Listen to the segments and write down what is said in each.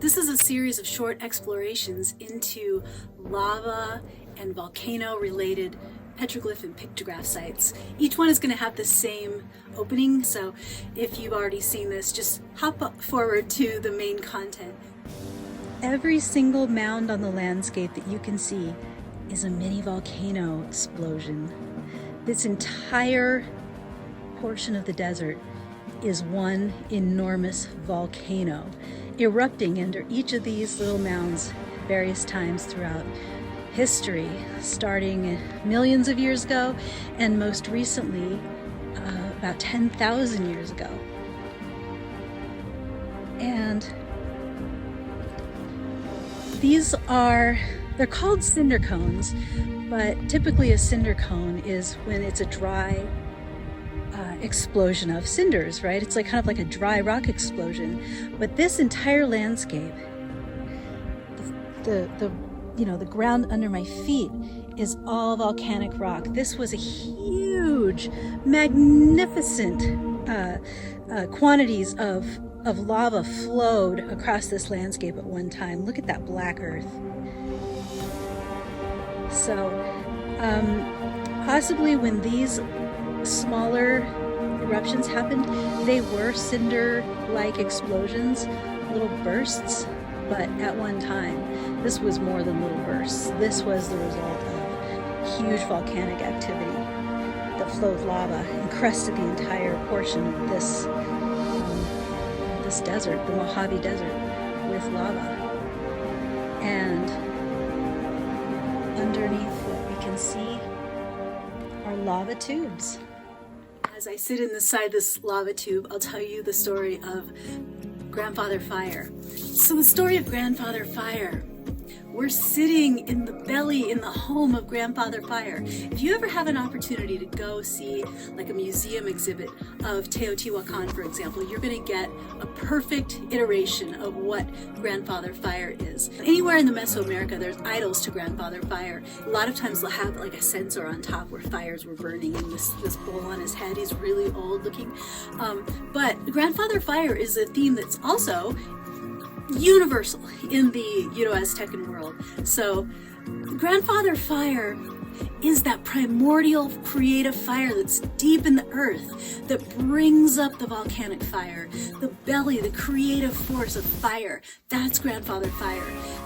This is a series of short explorations into lava and volcano-related petroglyph and pictograph sites. Each one is going to have the same opening, so if you've already seen this, just hop forward to the main content. Every single mound on the landscape that you can see is a mini volcano explosion. This entire portion of the desert is one enormous volcano erupting under each of these little mounds various times throughout history, starting millions of years ago and most recently about 10,000 years ago. And they're called cinder cones, but typically a cinder cone is when it's a dry explosion of cinders, right? It's kind of like a dry rock explosion. But this entire landscape, the ground under my feet is all volcanic rock. This was a huge, magnificent quantities of lava flowed across this landscape at one time. Look at that black earth. So possibly when these smaller eruptions happened, they were cinder-like explosions, little bursts, but at one time this was more than little bursts. This was the result of huge volcanic activity that flowed lava and crusted the entire portion of this desert, the Mojave Desert, with lava. And underneath what we can see are lava tubes. As I sit inside this lava tube, I'll tell you the story of Grandfather Fire. So the story of Grandfather Fire. We're sitting in the belly, in the home of Grandfather Fire. If you ever have an opportunity to go see like a museum exhibit of Teotihuacan, for example, you're going to get a perfect iteration of what Grandfather Fire is. Anywhere in the Mesoamerica, there's idols to Grandfather Fire. A lot of times they'll have like a censer on top where fires were burning and this bowl on his head. He's really old looking. But Grandfather Fire is a theme that's also universal in the Aztecan world. So Grandfather Fire is that primordial creative fire that's deep in the earth that brings up the volcanic fire, the belly, the creative force of fire. That's Grandfather Fire.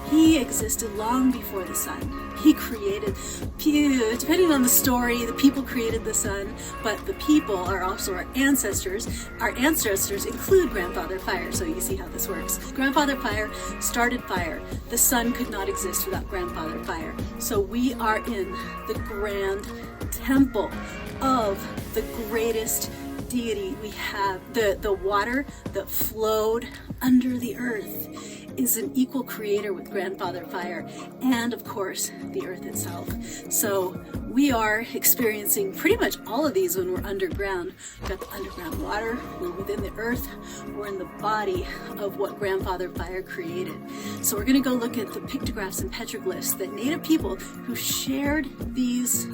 He existed long before the sun. He created, depending on the story, the people created the sun, but the people are also our ancestors. Our ancestors include Grandfather Fire, so you see how this works. Grandfather Fire started fire. The sun could not exist without Grandfather Fire. So we are in the grand temple of the greatest deity we have. The water that flowed under the earth is an equal creator with Grandfather Fire and, of course, the earth itself. So we are experiencing pretty much all of these when we're underground. We've got the underground water, we're within the earth, we're in the body of what Grandfather Fire created. So we're going to go look at the pictographs and petroglyphs that Native people who shared these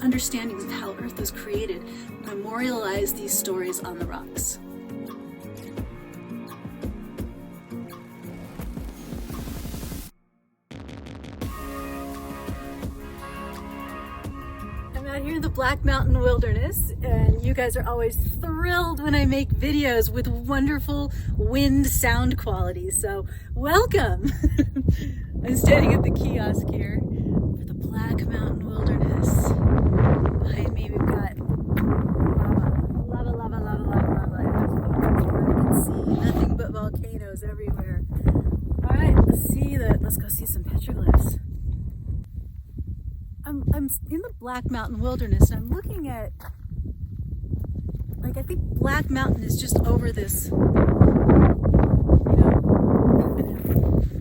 understandings of how earth was created memorialize these stories on the rocks. Out here in the Black Mountain Wilderness, and you guys are always thrilled when I make videos with wonderful wind sound quality, so welcome. I'm standing at the kiosk here for the Black Mountain Wilderness. Behind me we've got lava. I can see nothing but volcanoes everywhere. Alright, let's go see some petroglyphs. I'm in the Black Mountain Wilderness, and I'm looking at, I think Black Mountain is just over this,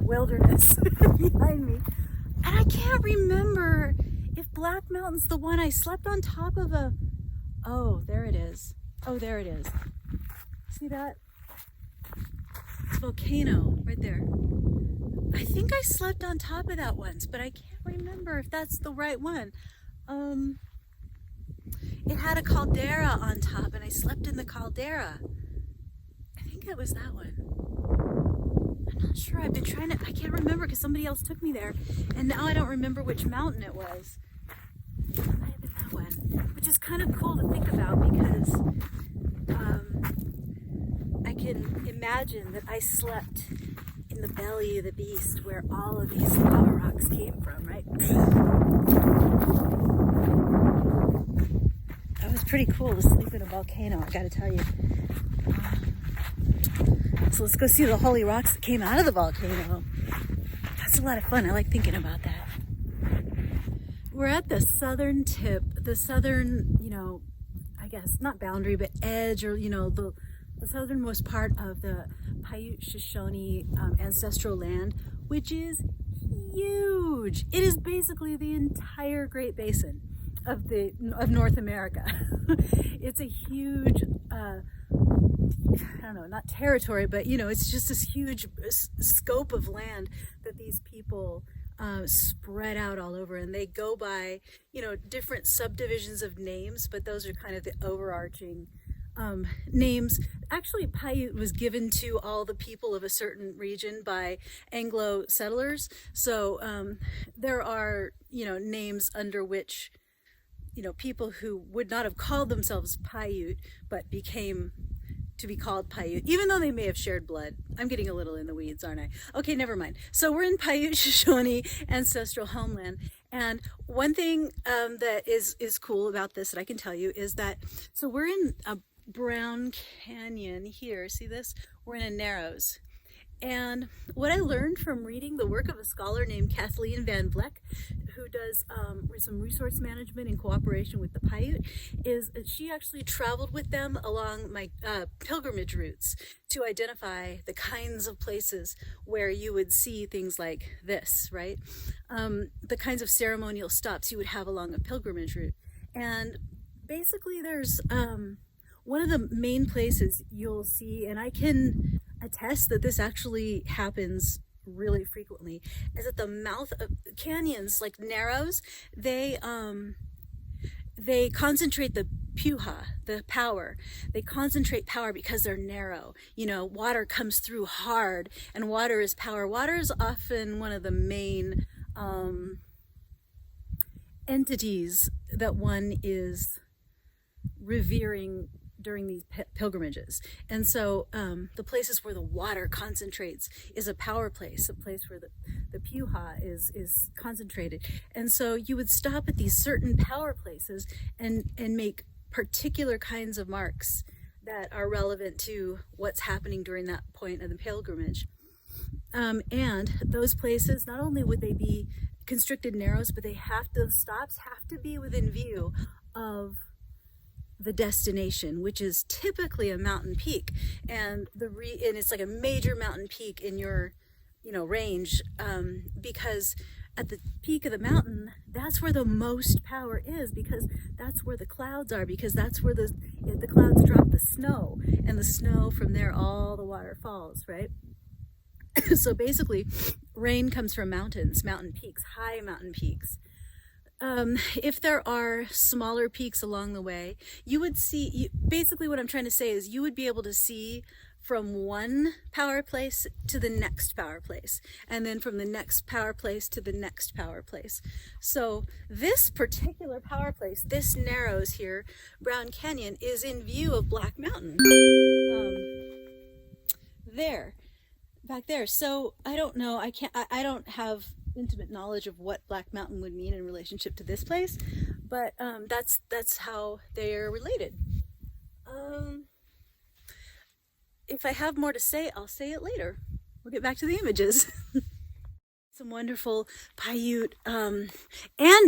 wilderness behind me. And I can't remember if Black Mountain's the one I slept on top of oh, there it is. Oh, there it is. See that? It's a volcano right there. I think I slept on top of that once, but I can't remember if that's the right one. It had a caldera on top, and I slept in the caldera. I think it was that one. I'm not not sure. I've been trying to, I can't remember because somebody else took me there. And now I don't remember which mountain it was. It might have been that one. Which is kind of cool to think about because I can imagine that I slept in the belly of the beast where all of these lava rocks came from, right? That was pretty cool to sleep in a volcano, I gotta tell you. So let's go see the holy rocks that came out of the volcano. That's a lot of fun. I like thinking about that. We're at the southern tip, the southern, I guess, not boundary, but edge, or, the southernmost part of the Paiute Shoshone ancestral land, which is huge. It is basically the entire Great Basin of North America. It's a huge, I don't know, not territory, but it's just this huge scope of land that these people spread out all over, and they go by different subdivisions of names, but those are kind of the overarching names. Actually, Paiute was given to all the people of a certain region by Anglo settlers, so there are names under which people who would not have called themselves Paiute but became to be called Paiute, even though they may have shared blood. I'm getting a little in the weeds, aren't I? Okay, never mind. So we're in Paiute Shoshone ancestral homeland, and one thing that is cool about this that I can tell you is that, so we're in a Brown Canyon here. See this? We're in a Narrows. And what I learned from reading the work of a scholar named Kathleen Van Vleck, who does some resource management in cooperation with the Paiute, is that she actually traveled with them along my pilgrimage routes to identify the kinds of places where you would see things like this, right? The kinds of ceremonial stops you would have along a pilgrimage route. And basically there's one of the main places you'll see, and I can attest that this actually happens really frequently, is at the mouth of canyons, like Narrows. They concentrate the puha, the power. They concentrate power because they're narrow. Water comes through hard, and water is power. Water is often one of the main entities that one is revering during these pilgrimages. And so the places where the water concentrates is a power place, a place where the puha is concentrated. And so you would stop at these certain power places and make particular kinds of marks that are relevant to what's happening during that point of the pilgrimage. And those places, not only would they be constricted Narrows, but those stops have to be within view of the destination, which is typically a mountain peak, and it's like a major mountain peak in your range, because at the peak of the mountain, that's where the most power is, because that's where the clouds are, because that's where the clouds drop the snow, and the snow from there, all the water falls, right? So basically rain comes from mountains, mountain peaks, high mountain peaks. If there are smaller peaks along the way, you would see, basically what I'm trying to say is you would be able to see from one power place to the next power place, and then from the next power place to the next power place. So this particular power place, this Narrows here, Brown Canyon, is in view of Black Mountain. Back there. So I don't know, I don't have intimate knowledge of what Black Mountain would mean in relationship to this place, but that's how they're related. If I have more to say, I'll say it later. We'll get back to the images. Some wonderful Paiute, and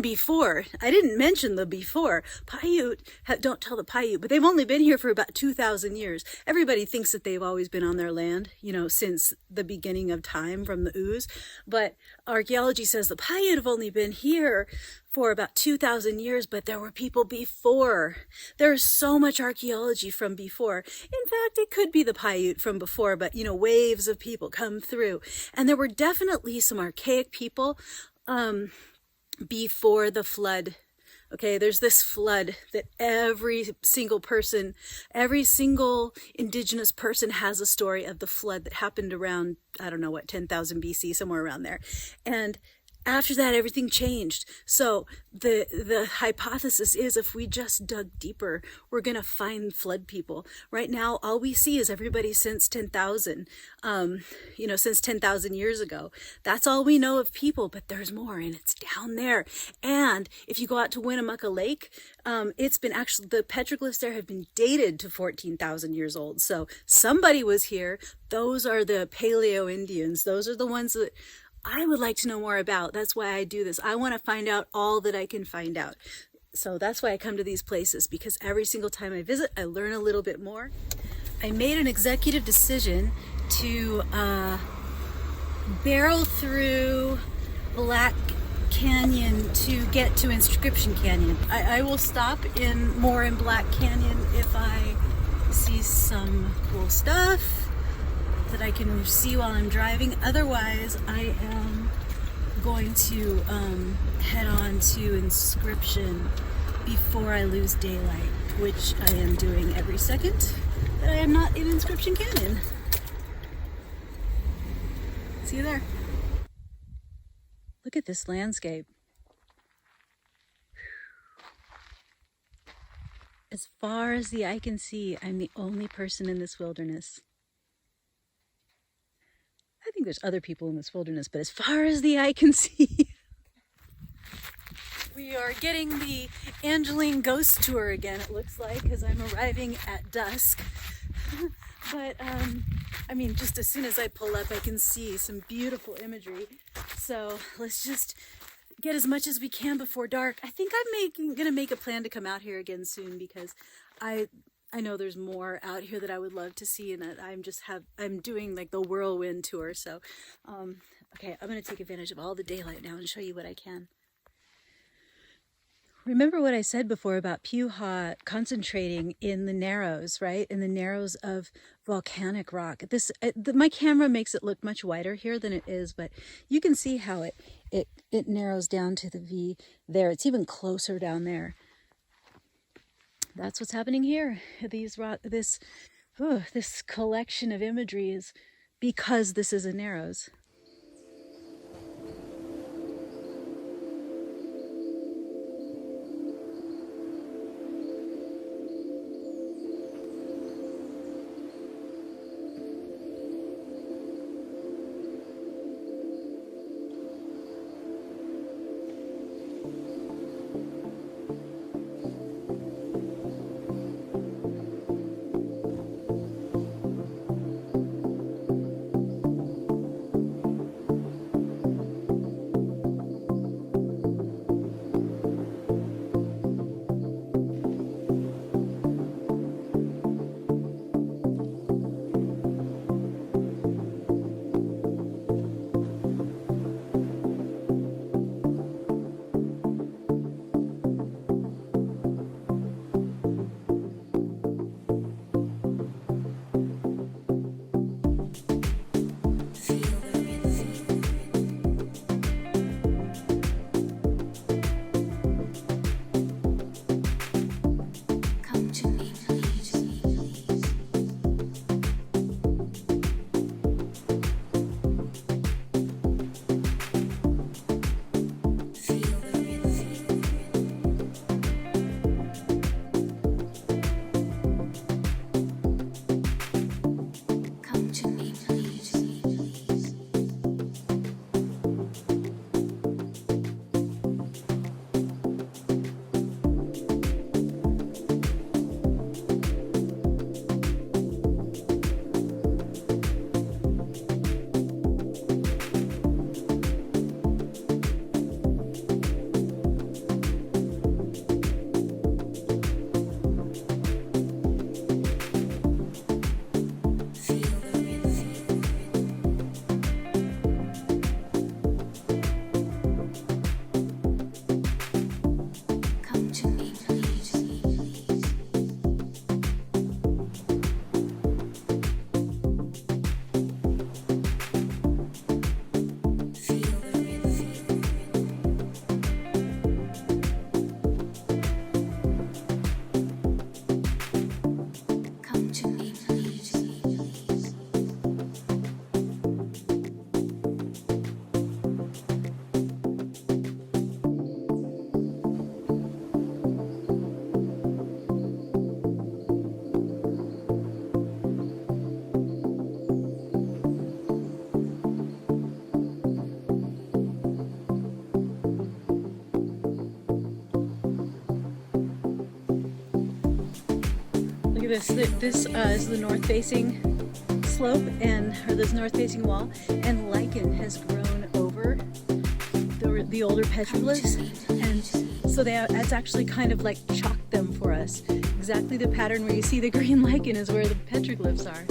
before, I didn't mention the before. Paiute, don't tell the Paiute, but they've only been here for about 2,000 years. Everybody thinks that they've always been on their land, since the beginning of time from the ooze. But archaeology says the Paiute have only been here for about 2,000 years, but there were people before. There's so much archaeology from before. In fact, it could be the Paiute from before, but waves of people come through. And there were definitely some archaic people before the flood Okay, there's this flood that every single person, every single indigenous person has a story of the flood that happened around, I don't know what, 10,000 BC, somewhere around there. And after that, everything changed. So the hypothesis is if we just dug deeper, we're going to find flood people. Right now, all we see is everybody since 10,000, since 10,000 years ago. That's all we know of people, but there's more, and it's down there. And if you go out to Winnemucca Lake, it's been actually, the petroglyphs there have been dated to 14,000 years old. So somebody was here. Those are the Paleo Indians. Those are the ones that I would like to know more about. That's why I do this. I want to find out all that I can find out. So that's why I come to these places, because every single time I visit, I learn a little bit more. I made an executive decision to barrel through Black Canyon to get to Inscription Canyon. I will stop more in Black Canyon if I see some cool stuff that I can see while I'm driving. Otherwise, I am going to head on to Inscription before I lose daylight, which I am doing every second that I am not in Inscription Canyon. See you there. Look at this landscape. As far as the eye can see, I'm the only person in this wilderness. I think there's other people in this wilderness, but as far as the eye can see. We are getting the Angeline ghost tour again, it looks like, because I'm arriving at dusk. But, just as soon as I pull up, I can see some beautiful imagery. So let's just get as much as we can before dark. I think I'm gonna make a plan to come out here again soon, because I know there's more out here that I would love to see, and that I'm doing like the whirlwind tour. So, okay, I'm going to take advantage of all the daylight now and show you what I can. Remember what I said before about Puha concentrating in the narrows, right? In the narrows of volcanic rock. My camera makes it look much wider here than it is, but you can see how it narrows down to the V there. It's even closer down there. That's what's happening here. This collection of imagery is because this is a narrows. at this. This is the north-facing slope, or this north-facing wall, and lichen has grown over the older petroglyphs, and so that's actually kind of like chalked them for us. Exactly the pattern where you see the green lichen is where the petroglyphs are.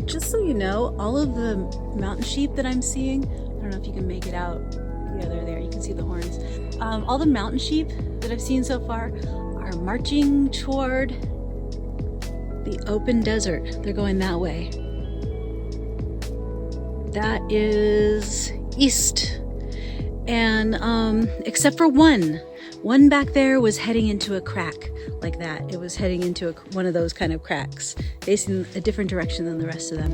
Just so you know, all of the mountain sheep that I'm seeing, I don't know if you can make it out, yeah, they're there, you can see the horns. All the mountain sheep that I've seen so far are marching toward the open desert. They're going that way. That is east. And except for one back there was heading into a crack like that. It was heading into one of those kind of cracks, facing a different direction than the rest of them.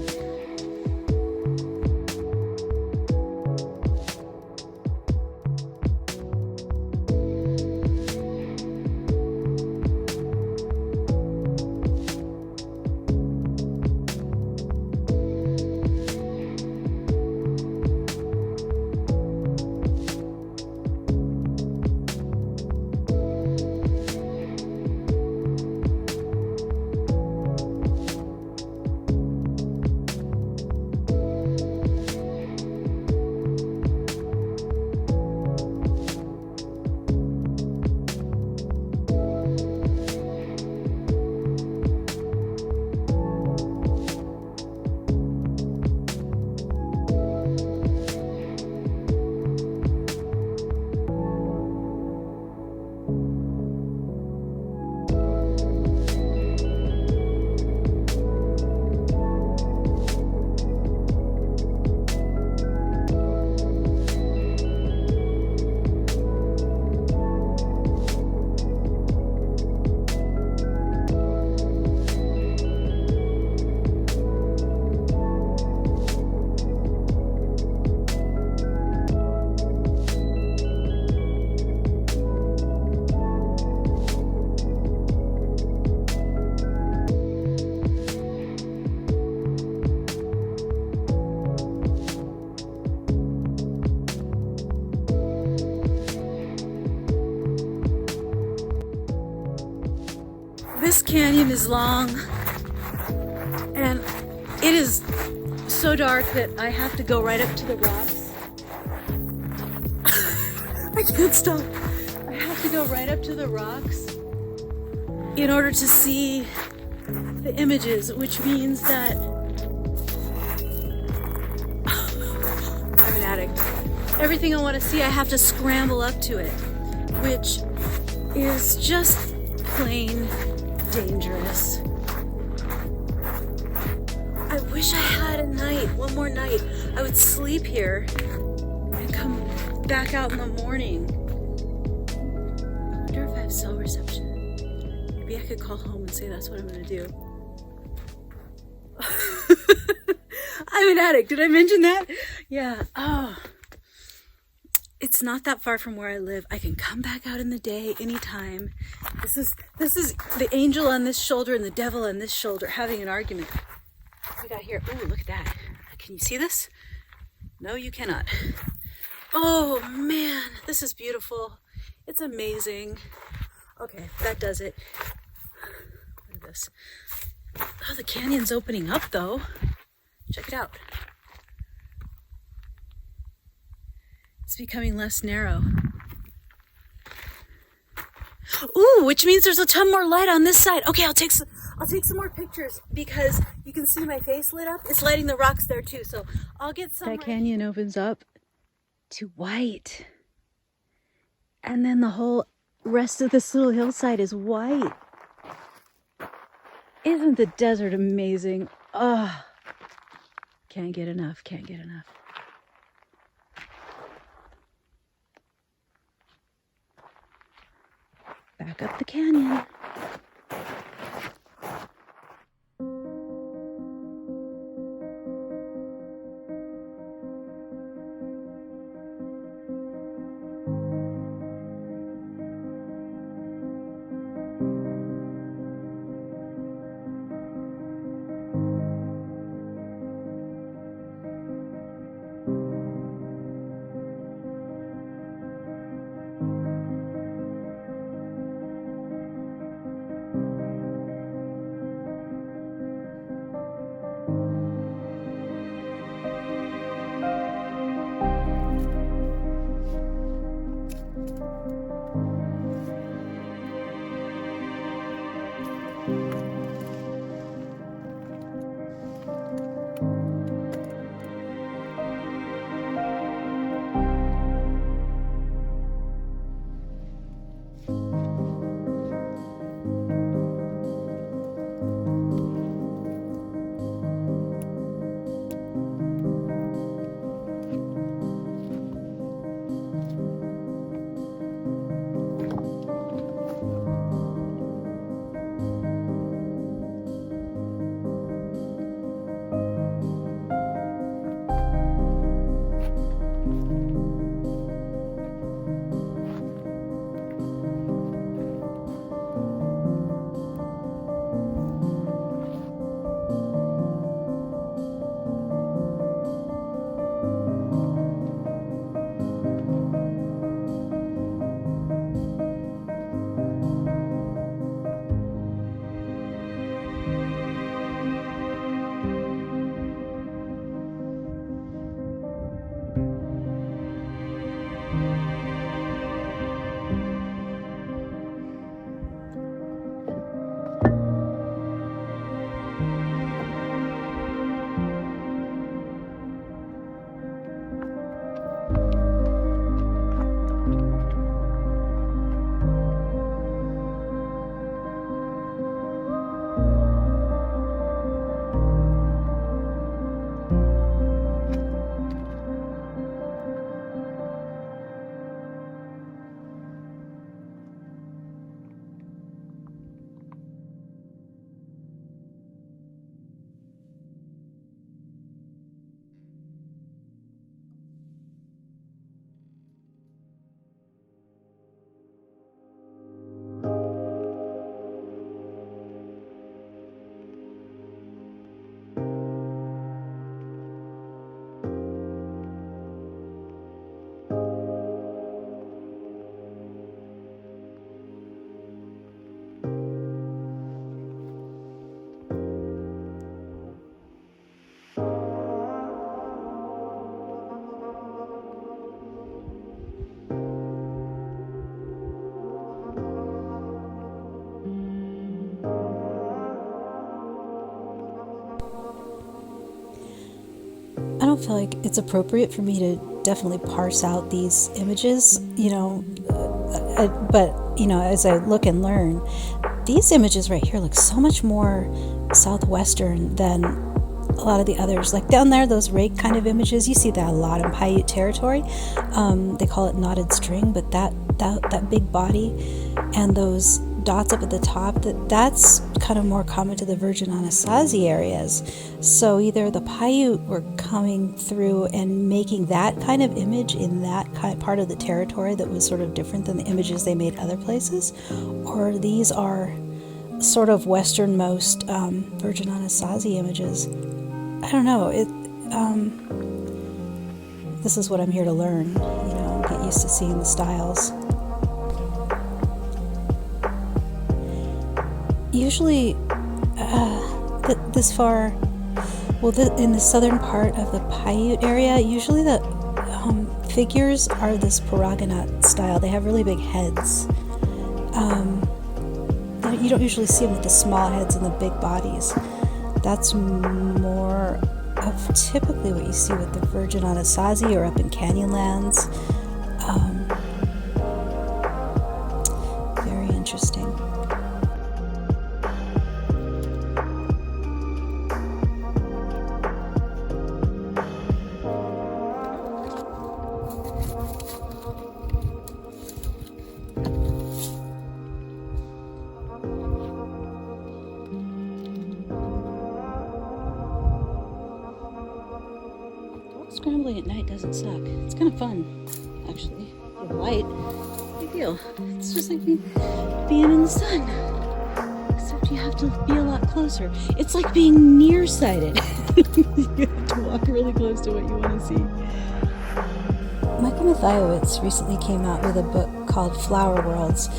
This canyon is long, and it is so dark that I have to go right up to the rocks. I can't stop. I have to go right up to the rocks in order to see the images, which means that I'm an addict. Everything I want to see, I have to scramble up to it, which is just plain dangerous. I wish I had a night, one more night. I would sleep here and come back out in the morning. I wonder if I have cell reception. Maybe I could call home and say that's what I'm gonna do. I'm an addict. Did I mention that? Yeah. Oh. It's not that far from where I live. I can come back out in the day anytime. This is the angel on this shoulder and the devil on this shoulder having an argument. What do we got here? Ooh, look at that. Can you see this? No, you cannot. Oh man, this is beautiful. It's amazing. Okay, that does it. Look at this. Oh, the canyon's opening up though. Check it out. It's becoming less narrow. Ooh, which means there's a ton more light on this side. Okay, I'll take some more pictures because you can see my face lit up. It's lighting the rocks there too, so I'll get some. That canyon opens up to white. And then the whole rest of this little hillside is white. Isn't the desert amazing? Oh, can't get enough, can't get enough. Back up the canyon. feel like it's appropriate for me to definitely parse out these images, but as I look and learn, these images right here look so much more Southwestern than a lot of the others. Like down there, those rake kind of images, you see that a lot in Paiute territory. They call it knotted string, but that big body and those dots up at the top, that's kind of more common to the Virgin Anasazi areas. So either the Paiute were coming through and making that kind of image in that part of the territory that was sort of different than the images they made other places, or these are sort of westernmost Virgin Anasazi images. I don't know. This is what I'm here to learn, get used to seeing the styles. Usually, this far, in the southern part of the Paiute area, usually the figures are this Paragonat style. They have really big heads. You don't usually see them with the small heads and the big bodies. That's more of typically what you see with the Virgin Anasazi or up in Canyonlands. Very interesting. Scrambling at night doesn't suck. It's kind of fun, actually. With light, big deal. It's just like being in the sun, except you have to be a lot closer. It's like being nearsighted. You have to walk really close to what you want to see. Michael Mathiowicz recently came out with a book called Flower Worlds.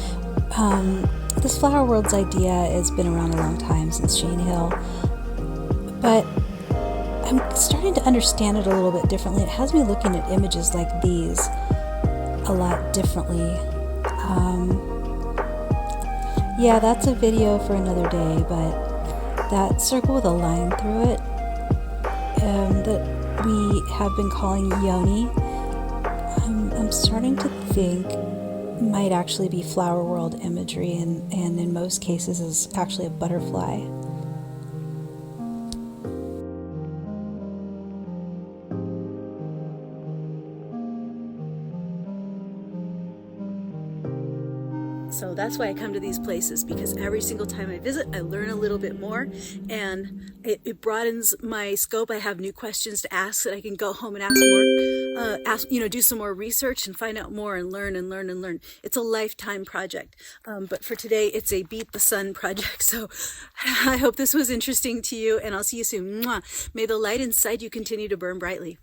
This Flower Worlds idea has been around a long time, since Shane Hill, but I'm starting to understand it a little bit differently. It has me looking at images like these a lot differently. Yeah, that's a video for another day, but that circle with a line through it that we have been calling Yoni, I'm starting to think might actually be flower world imagery, and in most cases is actually a butterfly. So that's why I come to these places, because every single time I visit, I learn a little bit more, and it broadens my scope. I have new questions to ask that I can go home and ask more, do some more research and find out more and learn and learn and learn. It's a lifetime project. But for today, it's a beat the sun project. So I hope this was interesting to you, and I'll see you soon. Mwah. May the light inside you continue to burn brightly.